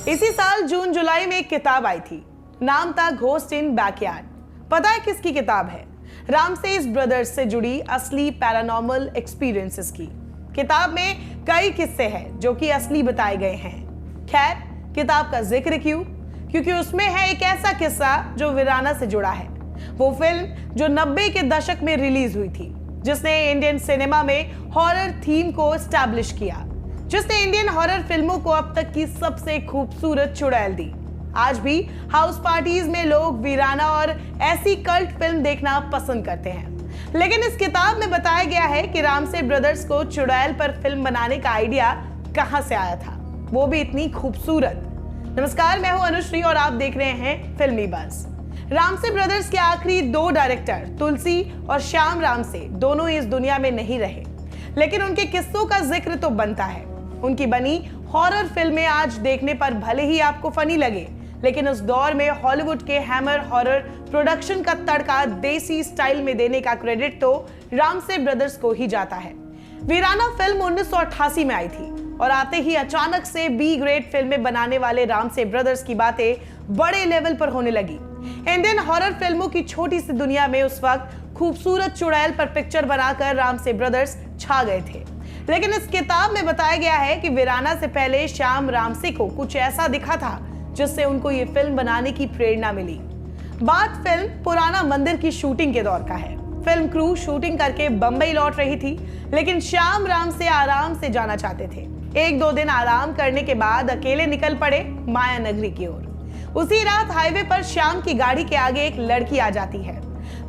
इसी साल जून जुलाई में एक किताब आई थी, नाम था घोस्ट इन बैकयार्ड। पता है किसकी किताब है? रामसेस ब्रदर्स से जुड़ी असली पैरानॉर्मल एक्सपीरियंसेस की। किताब में कई किस्से हैं जो कि असली बताए गए हैं। खैर, किताब का जिक्र क्यों? क्योंकि उसमें है एक ऐसा किस्सा जो वीराना से जुड़ा है। वो फिल्म जो 90 के दशक में रिलीज हुई थी, जिसने इंडियन सिनेमा में हॉरर थीम को एस्टैब्लिश किया, जिसने इंडियन हॉरर फिल्मों को अब तक की सबसे खूबसूरत चुड़ैल दी। आज भी हाउस पार्टीज में लोग वीराना और ऐसी कल्ट फिल्म देखना पसंद करते हैं। लेकिन इस किताब में बताया गया है कि रामसे ब्रदर्स को चुड़ैल पर फिल्म बनाने का आइडिया कहां से आया था, वो भी इतनी खूबसूरत। नमस्कार, मैं हूं अनुश्री और आप देख रहे हैं फिल्मी बज़। रामसे ब्रदर्स के आखिरी दो डायरेक्टर तुलसी और श्याम रामसे दोनों इस दुनिया में नहीं रहे, लेकिन उनके किस्सों का जिक्र तो बनता है। उनकी बनी हॉरर फिल्में आज देखने पर भले ही आपको फनी लगे, लेकिन उस दौर में हॉलीवुड के हैमर हॉरर प्रोडक्शन का तड़का देसी स्टाइल में देने का क्रेडिट तो रामसे ब्रदर्स को ही जाता है। वीराना फिल्म 1988 में आई थी और आते ही अचानक से बी ग्रेड फिल्में बनाने वाले रामसे ब्रदर्स की बातें बड़े लेवल पर होने लगी। इंडियन हॉरर फिल्मों की छोटी सी दुनिया में उस वक्त खूबसूरत चुड़ैल पर पिक्चर बनाकर रामसे ब्रदर्स छा गए थे। लेकिन इस किताब में बताया गया है कि वीराना से पहले श्याम रामसे को कुछ ऐसा दिखा था जिससे उनको ये फिल्म बनाने की प्रेरणा मिली। बात फिल्म पुराना मंदिर की शूटिंग के दौर का है। फिल्म क्रू शूटिंग करके बंबई लौट रही थी, लेकिन श्याम रामसे आराम से जाना चाहते थे। एक दो दिन आराम करने के बाद अकेले निकल पड़े माया नगरी की ओर। उसी रात हाईवे पर श्याम की गाड़ी के आगे एक लड़की आ जाती है।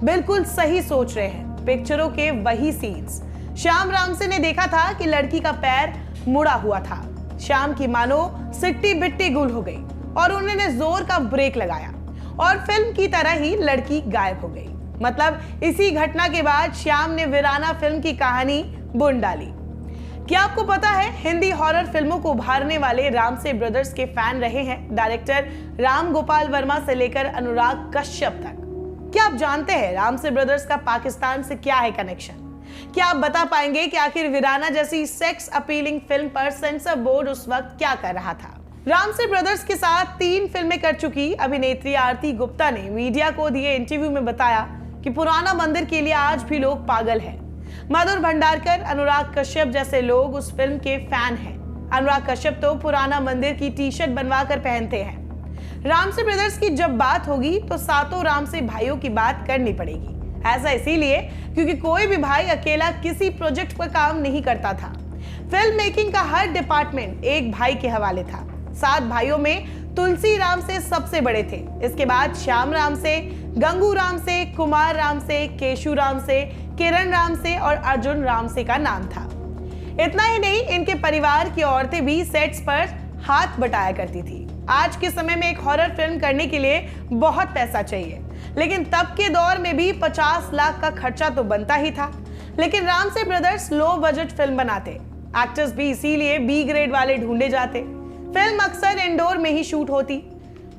बिल्कुल सही सोच रहे हैं, पिक्चरों के वही सीन्स। श्याम रामसे ने देखा था कि लड़की का पैर मुड़ा हुआ था। श्याम की मानो सिट्टी बिट्टी गुल हो गई और उन्होंने जोर का ब्रेक लगाया और फिल्म की तरह ही लड़की गायब हो गई। मतलब इसी घटना के बाद श्याम ने वीराना फिल्म की कहानी बुन डाली। क्या आपको पता है, हिंदी हॉरर फिल्मों को उभारने वाले रामसे ब्रदर्स के फैन रहे हैं डायरेक्टर राम गोपाल वर्मा से लेकर अनुराग कश्यप तक। क्या आप जानते हैं रामसे ब्रदर्स का पाकिस्तान से क्या है कनेक्शन? क्या आप बता पाएंगे कि आखिर वीराना जैसी सेक्स अपीलिंग फिल्म पर सेंसर बोर्ड उस वक्त क्या कर रहा था? रामसे ब्रदर्स के साथ 3 फिल्में कर चुकी अभिनेत्री आरती गुप्ता ने मीडिया को दिए इंटरव्यू में बताया कि पुराना मंदिर के लिए आज भी लोग पागल हैं। मधुर भंडारकर, अनुराग कश्यप जैसे लोग उस फिल्म के फैन हैं। अनुराग कश्यप तो पुराना मंदिर की टी शर्ट बनवा कर पहनते हैं। रामसे ब्रदर्स की जब बात होगी तो सातों रामसे भाइयों की बात करनी पड़ेगी। ऐसा इसीलिए क्योंकि कोई भी भाई अकेला किसी प्रोजेक्ट पर काम नहीं करता था। फिल्म मेकिंग का हर डिपार्टमेंट एक भाई के हवाले था। 7 भाइयों में तुलसी रामसे सबसे बड़े थे। इसके बाद श्याम रामसे, गंगू रामसे, कुमार रामसे, केशु रामसे, किरण रामसे और अर्जुन रामसे का नाम था। इतना ही नहीं, इनके परिवार की औरतें भी सेट्स पर हाथ बटाया करती थी। आज के समय में एक हॉरर फिल्म करने के लिए बहुत पैसा चाहिए, लेकिन तब के दौर में भी 50 लाख का खर्चा तो बनता ही था। लेकिन Ramsay brothers low budget film बनाते, एक्टर्स भी इसीलिए बी ग्रेड वाले ढूंढे जाते। फिल्म अक्सर इंडोर में ही शूट होती।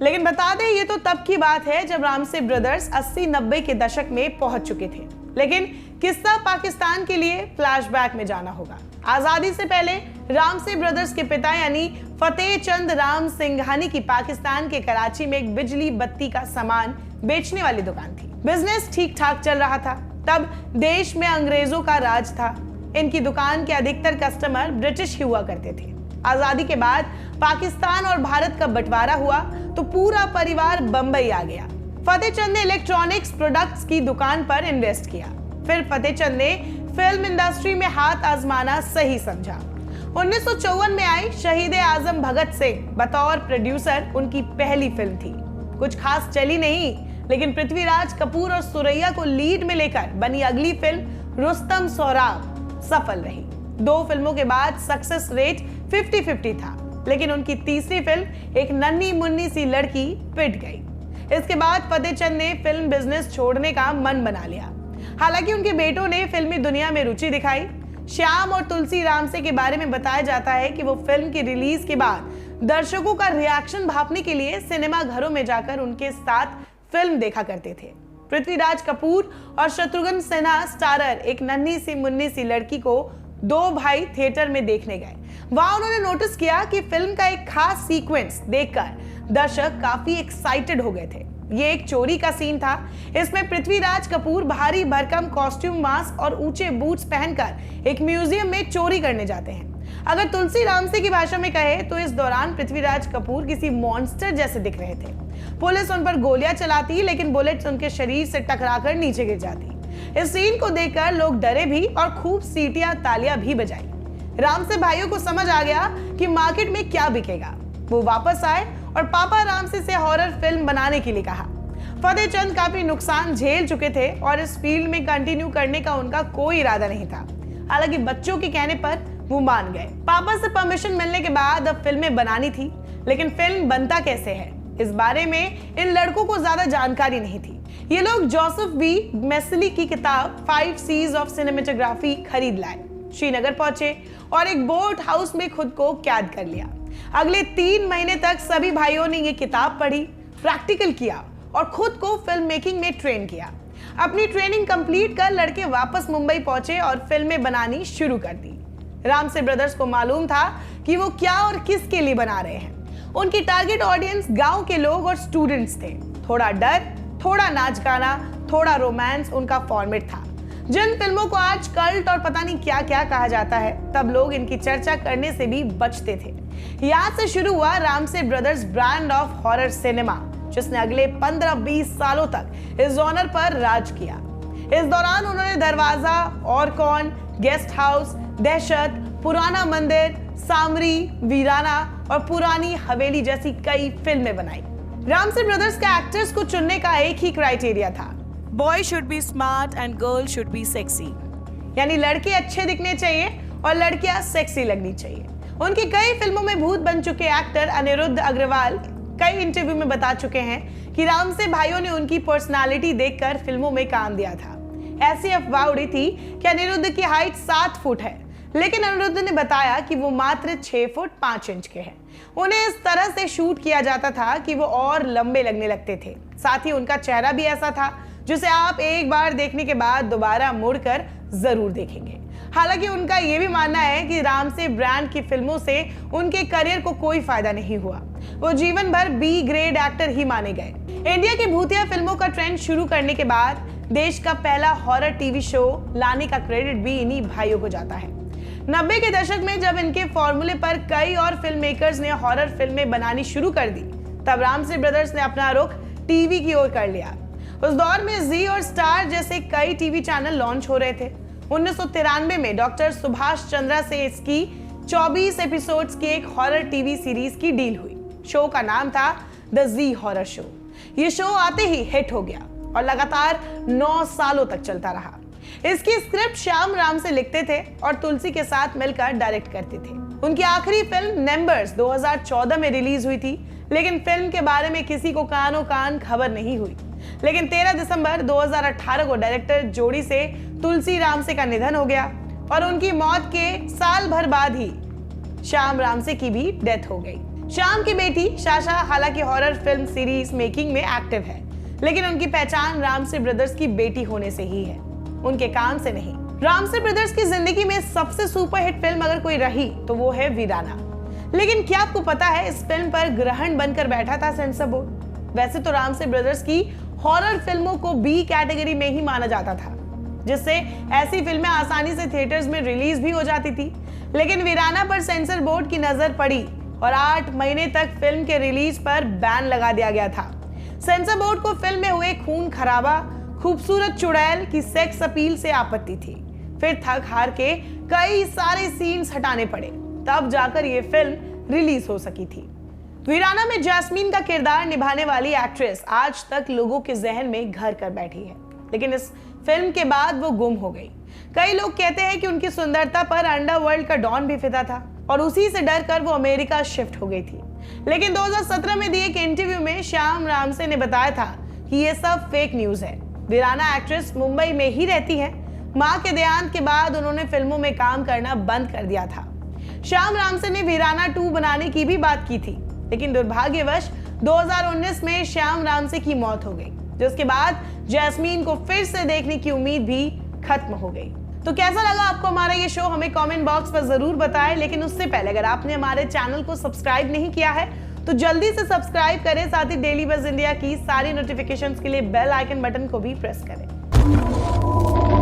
लेकिन बता दें, ये तो तब की बात है जब रामसे ब्रदर्स 80-90 के दशक में पहुंच चुके थे। लेकिन किस्सा पाकिस्तान के लिए फ्लैशबैक में जाना होगा। आजादी से पहले रामसे ब्रदर्स के पिता यानी फतेह चंद राम सिंघानी की पाकिस्तान के कराची में एक बिजली बत्ती का सामान बेचने वाली दुकान थी। बिजनेस ठीक ठाक चल रहा था। तब देश में अंग्रेजों का राज था। इनकी दुकान के अधिकतर कस्टमर ब्रिटिश हुआ करते थे। आजादी के बाद पाकिस्तान और भारत का बंटवारा हुआ तो पूरा परिवार बंबई आ गया। फतेह चंद ने इलेक्ट्रॉनिक्स प्रोडक्ट्स की दुकान पर इन्वेस्ट किया। फिर फतेह चंद ने फिल्म इंडस्ट्री में हाथ आजमाना सही समझा। 1954 में आई शहीद आजम भगत सिंह बतौर प्रोड्यूसर उनकी पहली फिल्म थी। कुछ खास चली नहीं, लेकिन पृथ्वीराज कपूर और सुरैया को लीड में लेकर बनी अगली फिल्म रुस्तम सोहराब सफल रही। 2 फिल्मों के बाद सक्सेस रेट 50-50 था, लेकिन उनकी तीसरी फिल्म एक नन्ही मुन्नी सी लड़की पिट गई। इसके बाद फतेह चंद ने फिल्म बिजनेस छोड़ने का मन बना लिया। हालांकि उनके बेटों ने फिल्मी दुनिया में रुचि दिखाई। श्याम और तुलसी रामसे के बारे में बताया जाता है कि वो फिल्म की रिलीज के बाद दर्शकों का रिएक्शन भांपने के लिए सिनेमा घरों में जाकर उनके साथ फिल्म देखा करते थे। पृथ्वीराज कपूर और शत्रुघ्न सिन्हा स्टारर एक नन्ही सी मुन्नी सी लड़की को 2 भाई थिएटर में देखने गए। वहां उन्होंने नोटिस किया कि फिल्म का एक खास सीक्वेंस देखकर दर्शक काफी एक्साइटेड हो गए थे। ये एक चोरी का सीन था। इसमें पृथ्वीराज कपूर भारी भरकम कॉस्ट्यूम, मास्क और ऊंचे बूट्स पहनकर एक म्यूजियम में चोरी करने जाते हैं। अगर तुलसी रामसे की भाषा में कहे तो इस दौरान पृथ्वीराज कपूर किसी मॉन्स्टर जैसे दिख रहे थे। पुलिस उन पर गोलियां चलाती, लेकिन बुलेट्स उनके शरीर से टकराकर नीचे गिर जाती। इस सीन को देखकर लोग डरे भी और खूब सीटियां, तालियां भी बजाई। रामसे भाइयों को समझ आ गया कि मार्केट में क्या बिकेगा। वो वापस आए और पापा रामसे से हॉरर फिल्म बनाने के लिए कहा। फतेह चंद काफी नुकसान झेल चुके थे और इस फील्ड में कंटिन्यू करने का उनका कोई इरादा नहीं था। हालांकि बच्चों के कहने पर वो मान गए। पापा से परमिशन मिलने के बाद अब फिल्में बनानी थी, लेकिन फिल्म बनता कैसे है, इस बारे में इन लड़कों को ज्यादा जानकारी नहीं थी। ये लोग जोसेफ बी मेस्ली की किताब 5 C's ऑफ सिनेमेटोग्राफी खरीद लाए, श्रीनगर पहुंचे और एक बोट हाउस में खुद को कैद कर लिया। अगले 3 महीने तक सभी भाइयों ने ये किताब पढ़ी, प्रैक्टिकल किया और खुद को फिल्म मेकिंग में ट्रेन किया। अपनी ट्रेनिंग कंप्लीट कर लड़के वापस मुंबई पहुंचे और फिल्में बनानी शुरू कर दी। रामसे ब्रदर्स को मालूम था कि वो क्या और किसके लिए बना रहे हैं। उनकी टारगेट ऑडियंस गांव के लोग और स्टूडेंट्स थे। थोड़ा डर, थोड़ा नाच गाना, थोड़ा रोमांस उनका फॉर्मेट था। जिन फिल्मों को आज कल्ट और पता नहीं क्या क्या कहा जाता है, तब लोग इनकी चर्चा करने से भी बचते थे। यहाँ से शुरू हुआ Ramsay brothers brand of horror cinema, जिसने अगले 15-20 सालों तक इस जॉनर पर राज किया। इस दौरान उन्होंने दरवाजा, और कौन, गेस्ट हाउस, दहशत, पुराना मंदिर, सामरी, वीराना और पुरानी हवेली जैसी कई फिल्में बनाई। रामसे ब्रदर्स के एक्टर्स को चुनने का एक ही क्राइटेरिया था, boy should be smart and girl should be sexy. यानी लड़के अच्छे दिखने चाहिए और लड़कियां सेक्सी लगनी चाहिए। उनकी कई फिल्मों में भूत बन चुके एक्टर अनिरुद्ध अग्रवाल कई इंटरव्यू में बता चुके हैं कि रामसे भाइयों ने उनकी पर्सनालिटी देखकर फिल्मों में काम दिया था। ऐसी अफवाह उड़ी थी कि अनिरुद्ध की हाइट 7 फुट है, लेकिन अनिरुद्ध ने बताया कि वो मात्र 6 फुट 5 इंच के हैं। उन्हें इस तरह से शूट किया जाता था कि वो और लंबे लगने लगते थे। साथ ही उनका चेहरा भी ऐसा था जिसे आप एक बार देखने के बाद दोबारा मुड़कर जरूर देखेंगे। हालांकि उनका ये भी मानना है कि रामसे ब्रांड की फिल्मों से उनके करियर को कोई फायदा नहीं हुआ। वो जीवन भर बी ग्रेड एक्टर ही माने गए। इंडिया की भूतिया फिल्मों का ट्रेंड शुरू करने के बाद देश का पहला हॉरर टीवी शो लाने का क्रेडिट भी इन्हीं भाइयों को जाता है। 90 के दशक में जब इनके फॉर्मूले पर कई और फिल्म मेकर्स ने हॉरर फिल्में बनानी शुरू कर दी, तब रामसे ब्रदर्स ने अपना रुख टीवी की ओर कर लिया। उस दौर में जी और स्टार जैसे कई टीवी चैनल लॉन्च हो रहे थे। 1993 में डॉक्टर सुभाष चंद्रा से इसकी 24 एपिसोड्स की एक हॉरर टीवी सीरीज की डील हुई। शो का नाम था द जी हॉरर शो। ये शो आते ही हिट हो गया और लगातार 9 सालों तक चलता रहा। इसकी स्क्रिप्ट श्याम रामसे लिखते थे और तुलसी के साथ मिलकर डायरेक्ट करते थे। उनकी आखिरी फिल्म नंबर्स 2014 में रिलीज हुई थी, लेकिन फिल्म के बारे में किसी को कानो कान खबर नहीं हुई। लेकिन 13 दिसंबर 2018 को डायरेक्टर जोड़ी से तुलसी रामसे का निधन हो गया और उनकी मौत के साल भर बाद ही श्याम रामसे की भी डेथ हो गई। श्याम की बेटी शाशा हालांकि हॉरर फिल्म सीरीज मेकिंग में एक्टिव है, लेकिन उनकी पहचान रामसे ब्रदर्स की बेटी होने से ही है, उनके काम से नहीं। रामसे ब्रदर्स की जिंदगी में सबसे सुपरहिट फिल्म अगर कोई रही तो वो है वीराना। लेकिन क्या आपको पता है इस फिल्म पर ग्रहण बनकर बैठा था सेंसर बोर्ड। वैसे तो रामसे ब्रदर्स की हॉरर फिल्मों को बी कैटेगरी में ही माना जाता था, जिससे ऐसी फिल्में आसानी से थिएटर्स में रिलीज भी हो जाती थी। लेकिन वीराना पर सेंसर बोर्ड की नजर पड़ी और 8 महीने तक फिल्म के रिलीज पर बैन लगा दिया गया था। सेंसर बोर्ड को फिल्म में हुए खून खराबा, खूबसूरत चुड़ैल की सेक्स अपील से आपत्ति थी। फिर थक हार के कई सारे सीन्स हटाने पड़े, तब जाकर ये फिल्म रिलीज हो सकी थी। वीराना में जैस्मीन का किरदार निभाने वाली एक्ट्रेस आज तक लोगों के जहन में घर कर बैठी है, लेकिन इस फिल्म के बाद वो गुम हो गई। कई लोग कहते हैं कि उनकी सुंदरता पर अंडरवर्ल्ड का डॉन भी फिदा था और उसी से डर कर वो अमेरिका शिफ्ट हो गई थी। लेकिन 2017 में दिए एक इंटरव्यू में श्याम रामसे ने बताया था कि ये सब फेक न्यूज है। वीराना एक्ट्रेस मुंबई में ही रहती है। मां के देहांत के बाद उन्होंने फिल्मों में काम करना बंद कर दिया था। श्याम रामसे ने वीराना 2 बनाने की भी बात की थी, लेकिन दुर्भाग्यवश 2019 में श्याम रामसे की मौत हो गई, जिसके बाद जैस्मीन को फिर से देखने की उम्मीद भी खत्म हो गई। तो कैसा लगा आपको हमारा ये शो, हमें कमेंट बॉक्स पर जरूर बताएं। लेकिन उससे पहले अगर आपने हमारे चैनल को सब्सक्राइब नहीं किया है तो जल्दी से सब्सक्राइब करें, साथ ही डेली बज़ इंडिया की सारी नोटिफिकेशंस के लिए बेल आइकन बटन को भी प्रेस करें।